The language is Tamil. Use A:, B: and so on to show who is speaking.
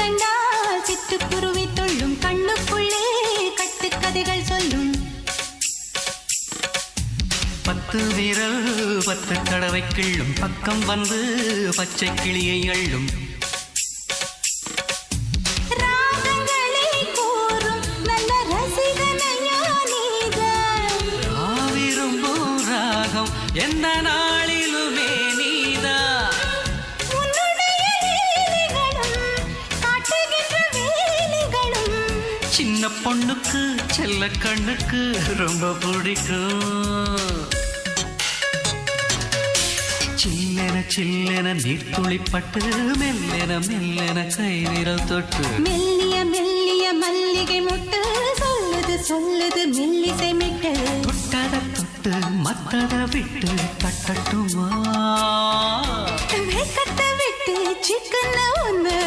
A: கண்டால் சிட்டுக்குருவி தொள்ளும் கண்ணுக்குள்ளே கட்டுக்கதைகள் சொல்லும்
B: 10 விரல் 10 தடவை கிள்ளும் பக்கம் வந்து பச்சை கிளியை அள்ளும்
A: ராகங்களை கூறும் நல்ல ரசிகனையா நீதான்
B: விரும்பும் ராகம் எந்த நாளிலுமே நீதா
A: உன்னுடைய லீலைகளும் காட்டுகின்ற வேலைகளும்
B: சின்ன பொண்ணுக்கு செல்ல கண்ணுக்கு ரொம்ப பிடிக்கும் சில்லென சில்லென நீர்த்துளிப்பட்டு மெல்லென மெல்லென கை விரல் தொட்டு
A: மெல்லிய மெல்லிய மல்லிகை முட்டு சொல்லுது சொல்லுது மெல்லிசை மிட்டு
B: தொட்டத தொட்டு மத்தத விட்டு தட்டட்டுமா
A: கட்ட விட்டு சிக்கன ஒன்று